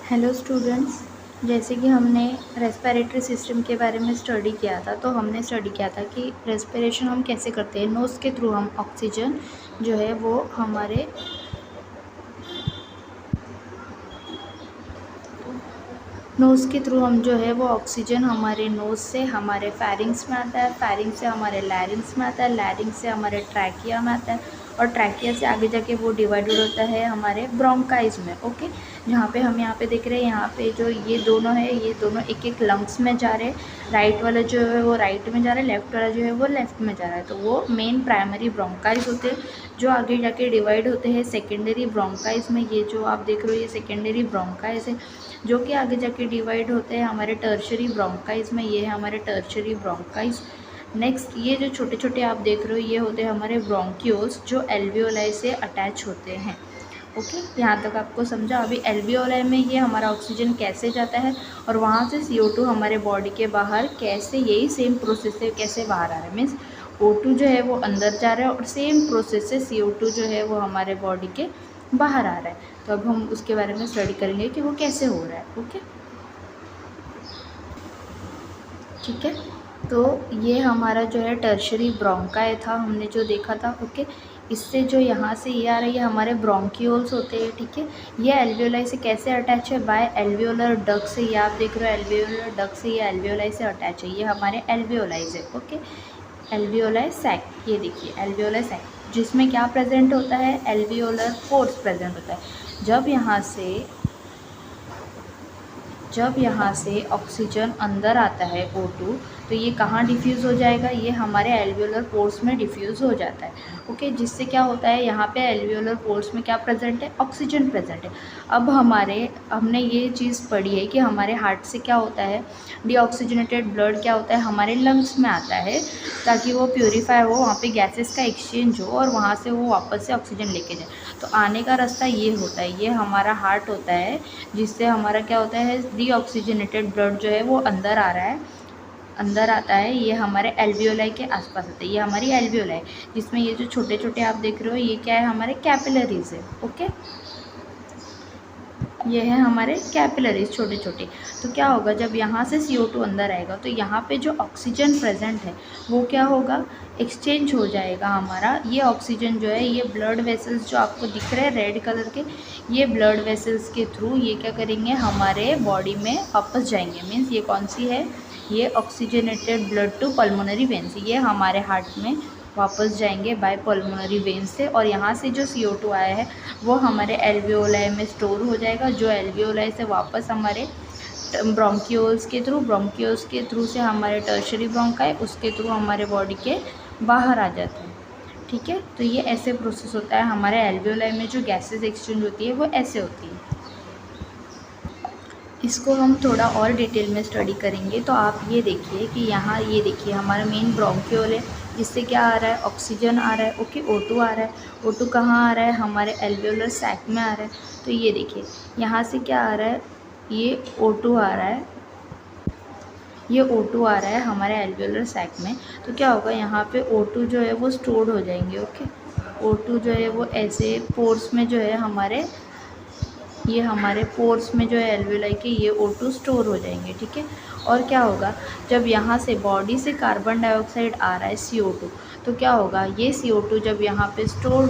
Hello students. जैसे कि हमने रेस्पिरेटरी सिस्टम के बारे में स्टडी किया था, तो हमने स्टडी किया था कि रेस्पिरेशन हम कैसे करते हैं। नोज़ के थ्रू हम ऑक्सीजन जो है वो हमारे नोज़ के थ्रू हम जो है वो ऑक्सीजन हमारे नोज़ से हमारे फेरिंग्स में आता है, फेरिंग्स से हमारे लैरिंग्स में आता है, लैरिंग्स से हमारे ट्रैकिया में आता है, और ट्रैकिया से आगे जाके वो डिवाइडेड होता है हमारे ब्रोंकाइज में। ओके, जहाँ पे हम यहाँ पे देख रहे हैं, यहाँ पे जो ये दोनों है, ये दोनों एक एक लंग्स में जा रहे हैं। राइट वाला जो है वो राइट में जा रहा है, लेफ्ट वाला जो है वो लेफ्ट में जा रहा है। तो वो मेन प्राइमरी ब्रोंकाइज होते हैं, जो आगे जाके डिवाइड होते हैं सेकेंडरी ब्रोंकाइज में। ये जो आप देख रहे हो ये सेकेंडरी ब्रोंकाइज है, जो कि आगे जाके डिवाइड होते हैं हमारे टर्शरी ब्रोंकाइज में। ये है हमारे टर्शरी ब्रोंकाइज। नेक्स्ट, ये जो छोटे छोटे आप देख रहे हो ये होते हैं हमारे ब्रोंक्यूल्स, जो एल्वियोलाई से अटैच होते हैं। ओके, यहाँ तक आपको समझा। अभी एल्वियोलाई में ये हमारा ऑक्सीजन कैसे जाता है और वहाँ से CO2 हमारे बॉडी के बाहर कैसे, यही सेम प्रोसेस से कैसे बाहर आ रहा है। मीन्स O2 जो है वो अंदर जा रहा है और सेम प्रोसेस से CO2 जो है वो हमारे बॉडी के बाहर आ रहा है। तो अब हम उसके बारे में स्टडी करेंगे कि वो कैसे हो रहा है। ओके, ठीक है। तो ये हमारा जो है टर्शरी ब्रोंकाई था, हमने जो देखा था। ओके, इससे जो यहाँ से ये आ रही है हमारे ब्रोंक्यूल्स होते हैं। ठीक है, ये एल्वियोलाई से कैसे अटैच है? बाय एल्वियोलर डक्ट से। ये आप देख रहे हो एल्वियोलर डक्ट से ये एल्वियोलाई से अटैच है। ये हमारे एल्वियोलाइज है। ओके, एल्वियोलाई सैक, ये देखिए एल्वियोलाई सैक, जिसमें क्या प्रेजेंट होता है? एल्वियोलर पोर्स प्रेजेंट होता है। जब यहाँ से ऑक्सीजन अंदर आता है O2, तो ये कहाँ डिफ्यूज़ हो जाएगा? ये हमारे एल्वियोलर पोर्स में डिफ्यूज़ हो जाता है। ओके, जिससे क्या होता है, यहाँ पे एल्वियोलर पोर्स में क्या प्रेजेंट है? ऑक्सीजन प्रेजेंट है। अब हमने ये चीज़ पढ़ी है कि हमारे हार्ट से क्या होता है, डीऑक्सीजनेटेड ब्लड क्या होता है, हमारे लंग्स में आता है, ताकि वो प्योरीफाई हो, वहाँ पे गैसेस का एक्सचेंज हो और वहाँ से वो वापस से ऑक्सीजन लेके जाए। तो आने का रास्ता ये होता है, ये हमारा हार्ट होता है, जिससे हमारा क्या होता है, डीऑक्सीजनेटेड ब्लड जो है वो अंदर आ रहा है, अंदर आता है। ये हमारे एल्वियोलाई के आसपास होता है, ये हमारी एल्वियोलाई, जिसमें ये जो छोटे छोटे आप देख रहे हो ये क्या है? हमारे कैपिलरीज है। ओके, ये है हमारे कैपिलरीज छोटे छोटे। तो क्या होगा, जब यहाँ से CO2 अंदर आएगा तो यहाँ पे जो ऑक्सीजन प्रेजेंट है वो क्या होगा? एक्सचेंज हो जाएगा हमारा। ये ऑक्सीजन जो है, ये ब्लड वेसल्स जो आपको दिख रहे हैं रेड कलर के, ये ब्लड वेसल्स के थ्रू ये क्या करेंगे, हमारे बॉडी में वापस जाएंगे। मीन्स ये कौन सी है? ये oxygenated blood to pulmonary veins, ये हमारे हार्ट में वापस जाएंगे बाय पल्मोनरी वेन्स से। और यहाँ से जो CO2 आया है वो हमारे एल्वियोलाई में स्टोर हो जाएगा, जो एल्वियोलाई से वापस हमारे ब्रोंक्यूल्स के थ्रू से हमारे टर्शरी ब्रोंकाई, उसके थ्रू हमारे बॉडी के बाहर आ जाते हैं। ठीक है, तो ये ऐसे प्रोसेस होता है। हमारे एल्वियोलाई में जो गैसेस एक्सचेंज होती है वो ऐसे होती है। इसको हम थोड़ा और डिटेल में स्टडी करेंगे। तो आप ये देखिए कि यहाँ ये देखिए हमारा मेन ब्रोंक्यूल है, जिससे क्या आ रहा है? ऑक्सीजन आ रहा है। ओके, O2 आ रहा है। O2 कहाँ आ रहा है? हमारे एल्वियोलर सैक में आ रहा है। तो ये देखिए यहाँ से क्या आ रहा है? ये O2 आ रहा है, ये O2 आ रहा है हमारे एल्वियोलर सैक में। तो क्या होगा, यहाँ पे O2 जो है वो स्टोर्ड हो जाएंगे। ओके, O2 जो है वो ऐसे पोर्स में जो है हमारे, ये हमारे पोर्स में जो है एल्वियोलाई के, ये O2 स्टोर हो जाएंगे। ठीक है, और क्या होगा, जब यहाँ से बॉडी से कार्बन डाइऑक्साइड आ रहा है CO2, तो क्या होगा, ये CO2 जब यहाँ पे स्टोर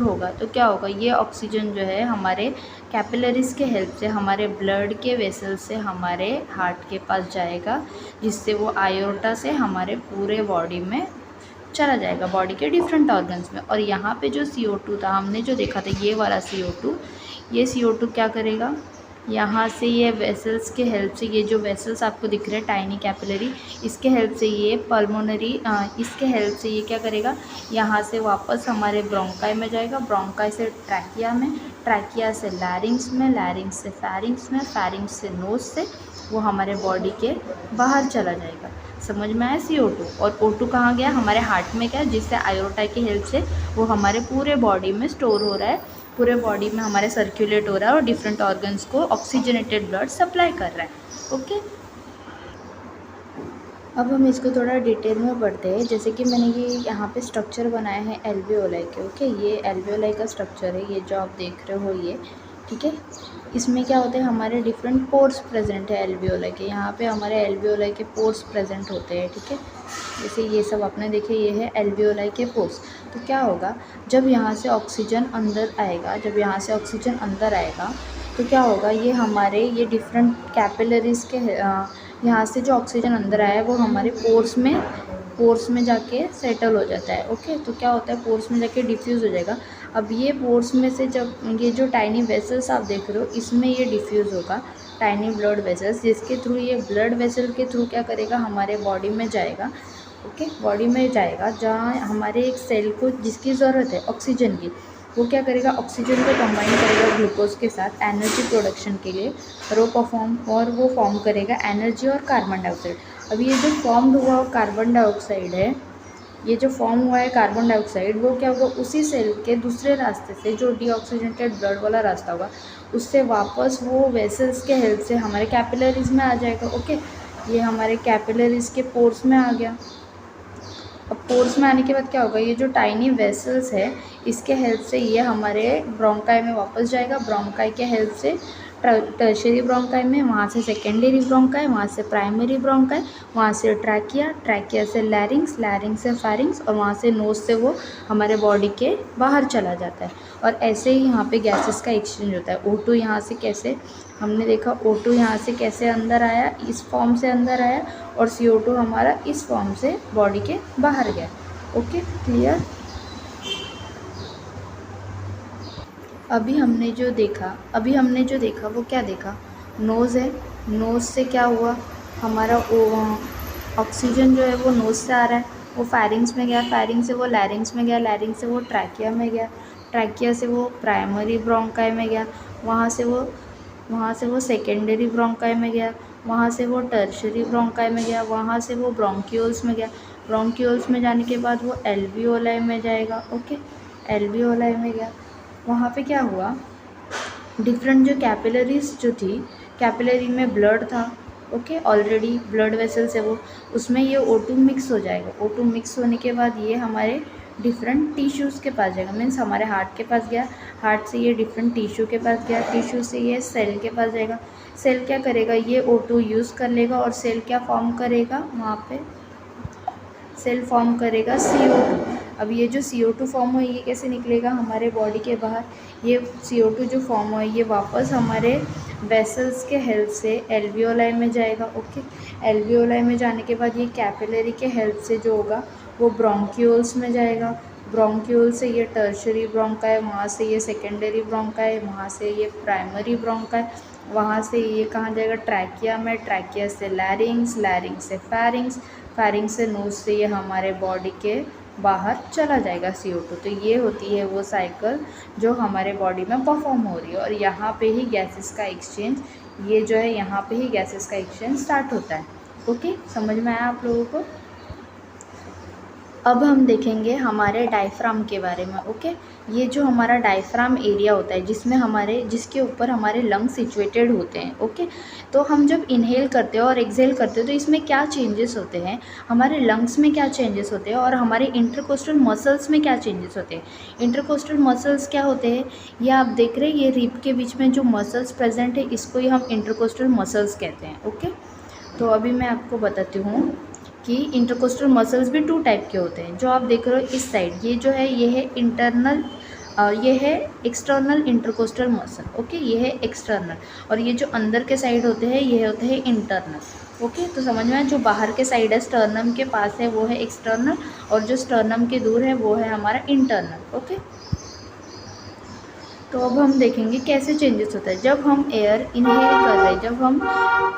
होगा, तो क्या होगा, ये ऑक्सीजन जो है हमारे कैपिलरीज के हेल्प से हमारे ब्लड के वेसल से हमारे हार्ट के पास जाएगा, जिससे वो आयोर्टा से हमारे पूरे बॉडी में चला जाएगा, बॉडी के डिफरेंट ऑर्गन्स में। और यहाँ पे जो CO2 था, हमने जो देखा था ये वाला CO2, ये CO2 क्या करेगा, यहाँ से ये वेसल्स के हेल्प से, ये जो वेसल्स आपको दिख रहे हैं टाइनी कैपिलरी, इसके हेल्प से ये पल्मोनरी, इसके हेल्प से ये क्या करेगा, यहाँ से वापस हमारे ब्रोंकाई में जाएगा, ब्रोंकाई से ट्रैकिया में, ट्रैकिया से लैरिंग्स में, लैरिंग्स से फैरिंग्स में, फैरिंग्स से नोज से वो हमारे बॉडी के बाहर चला जाएगा। समझ में आया? CO2 और O2 कहाँ गया? हमारे हार्ट में गया, जिससे आयोटा की हेल्प से वो हमारे पूरे बॉडी में स्टोर हो रहा है, पूरे बॉडी में हमारे सर्कुलेट हो रहा है और डिफरेंट ऑर्गन्स को ऑक्सीजनेटेड ब्लड सप्लाई कर रहा है। ओके, अब हम इसको थोड़ा डिटेल में पढ़ते हैं। जैसे कि मैंने ये यहाँ पे स्ट्रक्चर बनाया है एल्वियोलाई के। ओके, ये एल्वियोलाई का स्ट्रक्चर है, ये जो आप देख रहे हो ठीक है। इसमें क्या होते हैं, हमारे डिफरेंट पोर्स प्रेजेंट है एल्वियोलाई के, यहाँ पे हमारे एल्वियोलाई के पोर्स प्रेजेंट होते हैं। ठीक है, जैसे ये सब आपने देखे, ये है एल्वियोलाई के पोर्स। तो क्या होगा, जब यहाँ से ऑक्सीजन अंदर आएगा, जब यहाँ से ऑक्सीजन अंदर आएगा तो क्या होगा, ये हमारे ये डिफरेंट कैपिलरीज के यहाँ से जो ऑक्सीजन अंदर आया है वो हमारे पोर्स में जाके सेटल हो जाता है। ओके, तो क्या होता है, पोर्स में जाके डिफ्यूज़ हो जाएगा। अब ये पोर्स में से जब ये जो टाइनी वेसल्स आप देख रहे हो, इसमें ये डिफ्यूज़ होगा, टाइनी ब्लड वेसल्स, जिसके थ्रू ये ब्लड वेसल के थ्रू क्या करेगा, हमारे बॉडी में जाएगा। ओके, बॉडी में जाएगा, जहाँ हमारे एक सेल को जिसकी ज़रूरत है ऑक्सीजन की, वो क्या करेगा, ऑक्सीजन को कंबाइन करेगा ग्लूकोज के साथ एनर्जी प्रोडक्शन के लिए, और वो फॉर्म करेगा एनर्जी और कार्बन डाइऑक्साइड। अब ये जो फॉर्म हुआ कार्बन डाइऑक्साइड है, ये जो फॉर्म हुआ है कार्बन डाइऑक्साइड, वो क्या होगा, उसी सेल के दूसरे रास्ते से, जो डीऑक्सीजनेटेड ब्लड वाला रास्ता होगा, उससे वापस वो वेसल्स के हेल्प से हमारे कैपिलरीज में आ जाएगा। ओके, ये हमारे कैपिलरीज के पोर्स में आ गया। अब पोर्स में आने के बाद क्या होगा, ये जो टाइनी वेसल्स है, इसके हेल्प से ये हमारे ब्रोंकाई में वापस जाएगा, ब्रोंकाई के हेल्प से टर्शियरी ब्रोंकाई में, वहाँ से सेकेंडरी ब्रोंकाई, वहाँ से प्राइमरी ब्रोंकाई, वहाँ से ट्रैकिया, ट्रैकिया से लैरिंग्स, लैरिंग्स से फैरिंग्स, और वहाँ से नोज से वो हमारे बॉडी के बाहर चला जाता है। और ऐसे ही यहाँ पे गैसेस का एक्सचेंज होता है। O2 यहाँ से कैसे, हमने देखा O2 यहाँ से कैसे अंदर आया, इस फॉर्म से अंदर आया, और CO2 हमारा इस फॉर्म से बॉडी के बाहर गया। Okay, clear. अभी हमने जो देखा वो क्या देखा, नोज़ है, नोज़ से क्या हुआ, हमारा ऑक्सीजन जो है वो नोज़ से आ रहा है, वो फैरिंग्स में गया, फैरिंग्स से वो लैरिंग्स में गया, लैरिंग्स से वो ट्रैकिया में गया, ट्रैकिया से वो प्राइमरी ब्रोंकाई में गया, वहाँ से वो सेकेंडरी ब्रोंकाई में गया, वहाँ से वो टर्शियरी ब्रोंकाई में गया, वहाँ से वो ब्रोंक्यूल्स में गया, ब्रोंक्यूल्स में जाने के बाद वो एल्वियोलाई में जाएगा। ओके, एल्वियोलाई में गया, वहाँ पे क्या हुआ, डिफरेंट जो कैपिलरीज जो थी, कैपिलरी में ब्लड था। ओके, ऑलरेडी ब्लड वेसल्स है वो, उसमें ये O2 मिक्स हो जाएगा। O2 मिक्स होने के बाद ये हमारे डिफरेंट टिश्यूज़ के पास जाएगा, मीन्स हमारे हार्ट के पास गया, हार्ट से ये डिफरेंट टिश्यू के पास गया, टिश्यू से ये सेल के पास जाएगा। सेल क्या करेगा, ये O2 यूज़ कर लेगा, और सेल क्या फॉर्म करेगा, वहाँ पे सेल फॉर्म करेगा CO2। अब ये जो CO2 फॉर्म हुआ, ये कैसे निकलेगा हमारे बॉडी के बाहर, ये CO2 जो फॉर्म हुआ ये वापस हमारे वेसल्स के हेल्प से एल्वियोलाई में जाएगा। ओके, एल्वियोलाई में जाने के बाद ये कैपिलरी के हेल्प से जो होगा वो ब्रोंक्यूल्स में जाएगा, ब्रोंक्यूल से ये टर्शियरी ब्रोंकाई, वहाँ से ये सेकेंडरी ब्रोंकाई, वहाँ से ये प्राइमरी ब्रोंकाई, वहाँ से ये कहाँ जाएगा, ट्रैकिया में, ट्रैकिया से लैरिंग्स, लैरिंग्स से फैरिंग्स, फैरिंग्स से नोज से ये हमारे बॉडी के बाहर चला जाएगा CO2। तो ये होती है वो साइकिल जो हमारे बॉडी में परफॉर्म हो रही है, और यहाँ पे ही गैसेस का एक्सचेंज, ये जो है यहाँ पे ही गैसेस का एक्सचेंज स्टार्ट होता है। ओके, समझ में आया आप लोगों को। अब हम देखेंगे हमारे डायफ्राम के बारे में। ओके, ये जो हमारा डायफ्राम एरिया होता है, जिसके ऊपर हमारे लंग्स सिचुएटेड होते हैं। ओके, तो हम जब इनहेल करते हैं और एक्सहेल करते हैं तो इसमें क्या चेंजेस होते हैं, हमारे लंग्स में क्या चेंजेस होते हैं, और हमारे इंटरकोस्टल मसल्स में क्या चेंजेस होते हैं। इंटरकोस्टल मसल्स क्या होते हैं, ये आप देख रहे हैं, ये रिब के बीच में जो मसल्स प्रेजेंट है, इसको ही हम इंटरकोस्टल मसल्स कहते हैं। ओके, तो अभी मैं आपको बताती हूँ कि इंटरकोस्टल मसल्स भी 2 टाइप के होते हैं। जो आप देख रहे हो इस साइड, ये जो है ये है इंटरनल, ये है एक्सटर्नल इंटरकोस्टल मसल। ओके, ये है एक्सटर्नल, और ये जो अंदर के साइड होते हैं ये होते हैं इंटरनल। ओके, तो समझ में आया, जो बाहर के साइड है स्टर्नम के पास है वो है एक्सटर्नल, और जो स्टर्नम के दूर है वो है हमारा इंटरनल। ओके, तो अब हम देखेंगे कैसे चेंजेस होता है जब हम एयर इनहेल कर रहे हैं, जब हम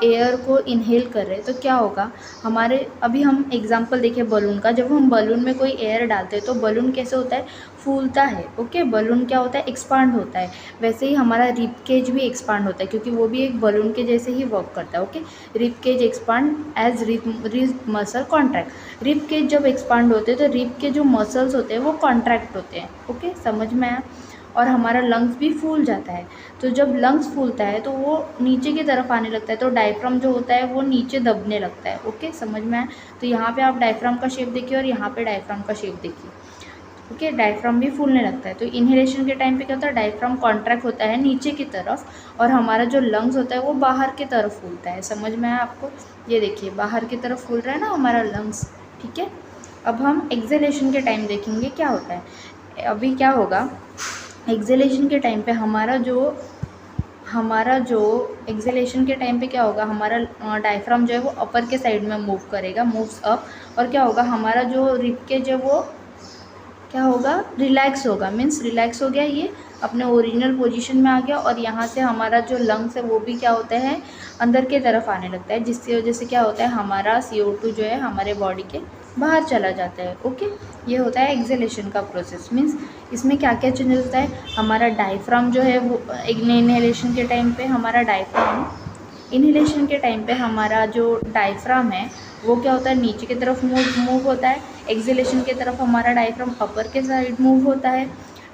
एयर को इनहेल कर रहे हैं तो क्या होगा हमारे। अभी हम एग्जांपल देखें बलून का, जब हम बलून में कोई एयर डालते हैं तो बलून कैसे होता है, फूलता है। ओके, बलून क्या होता है, एक्सपांड होता है। वैसे ही हमारा रिब केज भी एक्सपांड होता है, क्योंकि वो भी एक बलून के जैसे ही वर्क करता है। Okay, rib cage expand as rib muscle contract. Rib cage जब एक्सपांड होते हैं तो रिब के जो मसल्स होते हैं वो कॉन्ट्रैक्ट होते हैं। ओके, समझ में आया। और हमारा लंग्स भी फूल जाता है। तो जब लंग्स फूलता है तो वो नीचे की तरफ आने लगता है, तो डायफ्राम जो होता है वो नीचे दबने लगता है। ओके, समझ में आया। तो यहाँ पे आप डायफ्राम का शेप देखिए और यहाँ पे डायफ्राम का शेप देखिए। ओके, डायफ्राम भी फूलने लगता है। तो इन्हेलेशन के टाइम पे क्या होता है, डायफ्राम कॉन्ट्रैक्ट होता है नीचे की तरफ और हमारा जो लंग्स होता है वो बाहर की तरफ फूलता है। समझ में आया आपको? ये देखिए बाहर की तरफ फूल रहा है ना हमारा लंग्स, ठीक है। अब हम एक्सहेलेशन के टाइम देखेंगे क्या होता है। अभी क्या होगा, एक्सहेलेशन के टाइम पे हमारा जो एक्सहेलेशन के टाइम पे क्या होगा, हमारा डायफ्राम जो है वो अपर के साइड में मूव करेगा, मूव्स अप। और क्या होगा, हमारा जो रिब केज है वो क्या होगा, रिलैक्स होगा। मीन्स रिलैक्स हो गया, ये अपने ओरिजिनल पोजीशन में आ गया। और यहाँ से हमारा जो लंग्स है वो भी क्या होता है, अंदर की तरफ आने लगता है, जिसकी वजह से क्या होता है, हमारा CO2 जो है हमारे बॉडी के बाहर चला जाता है। ओके, ये होता है एक्सहेलेशन का प्रोसेस। मीन्स इसमें क्या क्या चेंजेस होता है, हमारा डायफ्राम जो है वो इनहेलेशन के टाइम पे हमारा डायफ्राम, इन्हेलेशन के टाइम पे हमारा जो डायफ्राम है वो क्या होता है, नीचे की तरफ मूव होता है। एक्सहेलेशन की तरफ हमारा डायफ्राम अपर के साइड मूव होता है।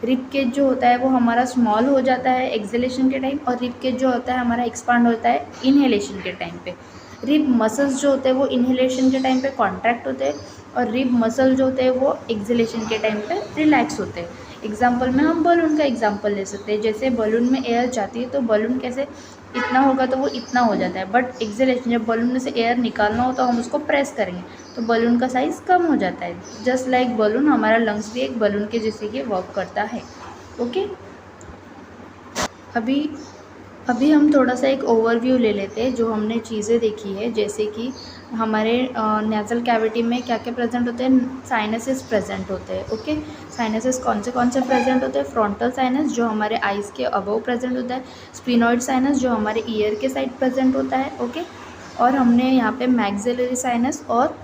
रिब केज जो होता है वो हमारा स्मॉल हो जाता है एक्सहेलेशन के टाइम, और रिब केज जो होता है हमारा एक्सपांड होता है इन्हेलेशन के टाइम पे। रिब मसल्स जो होते हैं वो इन्हेलेशन के टाइम पे कॉन्ट्रैक्ट होते हैं, और रिब मसल जो होते हैं वो एक्सहेलेशन के टाइम पे रिलैक्स होते हैं। एग्जाम्पल में हम बलून का एग्जाम्पल ले सकते हैं। जैसे बलून में एयर जाती है तो बलून कैसे, इतना होगा तो वो इतना हो जाता है, बट एक्सहेलेशन जब बलून में से एयर निकालना हो तो हम उसको प्रेस करेंगे तो बलून का साइज़ कम हो जाता है। जस्ट लाइक बलून, हमारा लंग्स भी एक बलून के जैसे कि वर्क करता है। ओके, अभी हम थोड़ा सा एक ओवरव्यू ले लेते हैं जो हमने चीज़ें देखी है। जैसे कि हमारे नेज़ल कैविटी में क्या क्या प्रेजेंट होते हैं, साइनसेस प्रेजेंट होते हैं। ओके, साइनसेस कौन से प्रेजेंट होते हैं, फ्रंटल साइनस जो हमारे आइज़ के अबव प्रेजेंट होता है, स्फिनॉइड साइनस जो हमारे ईयर के साइड प्रेजेंट होता है। ओके, और हमने यहाँ पे मैक्सिलरी साइनस और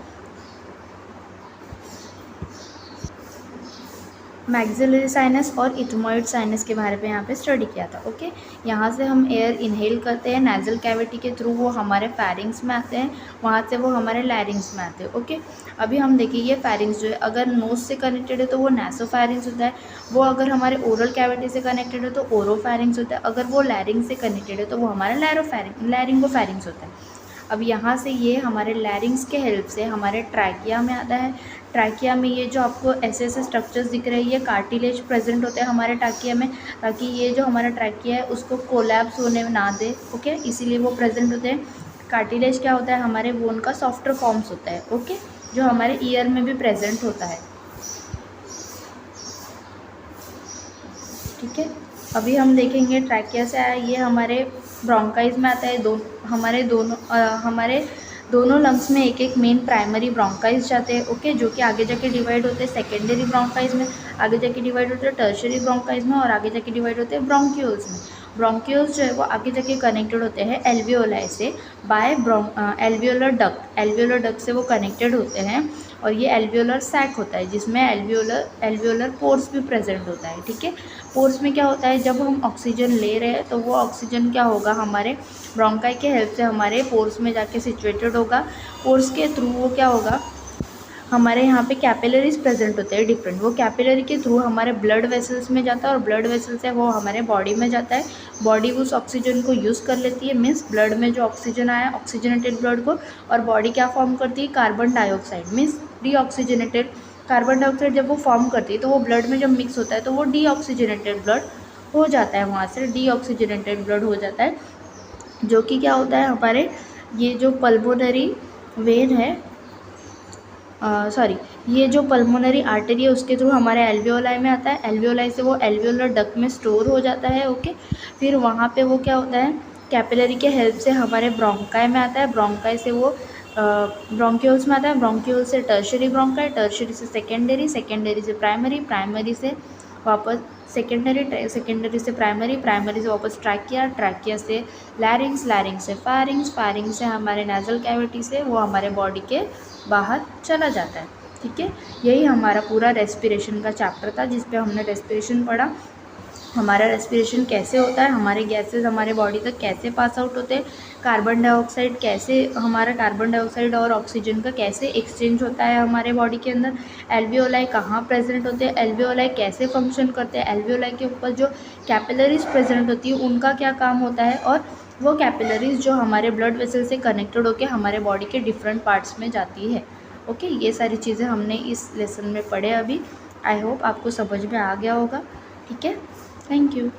मैक्सिलरी साइनस और इथमॉइड साइनस के बारे में यहाँ पे स्टडी किया था। ओके, यहाँ से हम एयर इनहेल करते हैं नेज़ल कैविटी के थ्रू, वो हमारे फैरिंग्स में आते हैं, वहाँ से वो हमारे लैरिंग्स में आते हैं। ओके, अभी हम देखिए ये फैरिंग्स जो है अगर नोज से कनेक्टेड है तो वो नासोफैरिंग्स होता है, वो अगर हमारे ओरल कैविटी से कनेक्टेड है तो ओरोफैरिंग्स होता है, अगर वो लैरिंग से कनेक्टेड है तो वो हमारा लैरिंगोफैरिंग्स होता है। अब यहाँ से ये हमारे लैरिंग्स के हेल्प से हमारे ट्रैकिया में आता है। ट्रैकिया में ये जो आपको ऐसे ऐसे स्ट्रक्चर्स दिख रहे हैं, ये कार्टिलेज प्रेजेंट होते हैं हमारे ट्रैकिया में, ताकि ये जो हमारा ट्रैकिया है उसको कोलैप्स होने में ना दे। ओके, इसीलिए वो प्रेजेंट होते हैं। कार्टिलेज क्या होता है, हमारे बोन का सॉफ्टर फॉर्म्स होता है। ओके, जो हमारे ईयर में भी प्रेजेंट होता है। ठीक है, अभी हम देखेंगे ट्रैकिया से आया, ये हमारे ब्रोंकाइज में आता है। हमारे दोनों लंग्स में एक एक मेन प्राइमरी ब्रोंकाइज जाते हैं। ओके, जो कि आगे जाके डिवाइड होते हैं सेकेंडरी ब्रोंकाइज में, आगे जाके डिवाइड होते हैं टर्शियरी ब्रोंकाइज में, और आगे जाके डिवाइड होते हैं ब्रोंक्यूल्स में। ब्रोंक्यूल्स जो है वो आगे जाके कनेक्टेड होते हैं एल्वियोलाई से by alveolar duct. Alveolar duct से वो कनेक्टेड होते हैं, और ये एल्वियोलर सैक होता है जिसमें एल्वियोलर पोर्स भी प्रेजेंट होता है। ठीक है, पोर्स में क्या होता है, जब हम ऑक्सीजन ले रहे हैं तो वो ऑक्सीजन क्या होगा, हमारे ब्रोंकाई के हेल्प से हमारे पोर्स में जाके सिचुएटेड होगा। पोर्स के थ्रू वो क्या होगा, हमारे यहाँ पे कैपिलरीज प्रेजेंट होते हैं डिफरेंट, वो कैपिलरी के थ्रू हमारे ब्लड वेसल्स में जाता है, और ब्लड वेसल से वो हमारे बॉडी में जाता है। बॉडी उस ऑक्सीजन को यूज़ कर लेती है, मीन्स ब्लड में जो ऑक्सीजन आया ऑक्सीजनेटेड ब्लड को, और बॉडी क्या फॉर्म करती है, carbon dioxide means deoxygenated carbon dioxide. जब वो फॉर्म करती है तो वो ब्लड में जब मिक्स होता है तो वो डीऑक्सीजनेटेड ब्लड हो जाता है, वहाँ से डीऑक्सीजनेटेड ब्लड हो जाता है, जो कि क्या होता है, हमारे ये जो पल्मोनरी वेन है, ये जो पल्मोनरी आर्टरी है उसके थ्रू हमारे एल्वियोलाई में आता है। एल्वियोलाई से वो एल्वियोलर डक्ट में स्टोर हो जाता है। ओके, फिर वहाँ पे वो क्या होता है, कैपिलरी के हेल्प से हमारे ब्रोंकाई में आता है, ब्रोंकाई से वो ब्रोंक्यूल्स में आता है, ब्रोंक्यूल से टर्शरी ब्रोंकाई, टर्शरी से सेकेंडरी, सेकेंडरी से प्राइमरी, प्राइमरी से वापस सेकेंडरी से प्राइमरी, प्राइमरी से वापस ट्रैकिया, ट्रैकिया से लैरिंग्स, लैरिंग्स से फैरिंग्स, फैरिंग्स से हमारे नेज़ल कैविटी से वो हमारे बॉडी के बाहर चला जाता है। ठीक है, यही हमारा पूरा रेस्पिरेशन का चैप्टर था जिस पे हमने रेस्पिरेशन पढ़ा, हमारा रेस्पिरेशन कैसे होता है, हमारे गैसेस हमारे बॉडी तक कैसे पास आउट होते हैं, कार्बन डाइऑक्साइड कैसे, हमारा कार्बन डाइऑक्साइड और ऑक्सीजन का कैसे एक्सचेंज होता है हमारे बॉडी के अंदर, एल्वियोलाई कहाँ प्रेजेंट होते हैं, एल्वियोलाई कैसे फंक्शन करते हैं, एल्वियोलाई के ऊपर जो कैपिलरीज प्रेजेंट होती है उनका क्या काम होता है, और वो कैपिलरीज जो हमारे ब्लड वेसल से कनेक्टेड होकर हमारे बॉडी के डिफरेंट पार्ट्स में जाती है। ओके, ये सारी चीज़ें हमने इस लेसन में पढ़े अभी। आई होप आपको समझ में आ गया होगा। ठीक है, थैंक यू।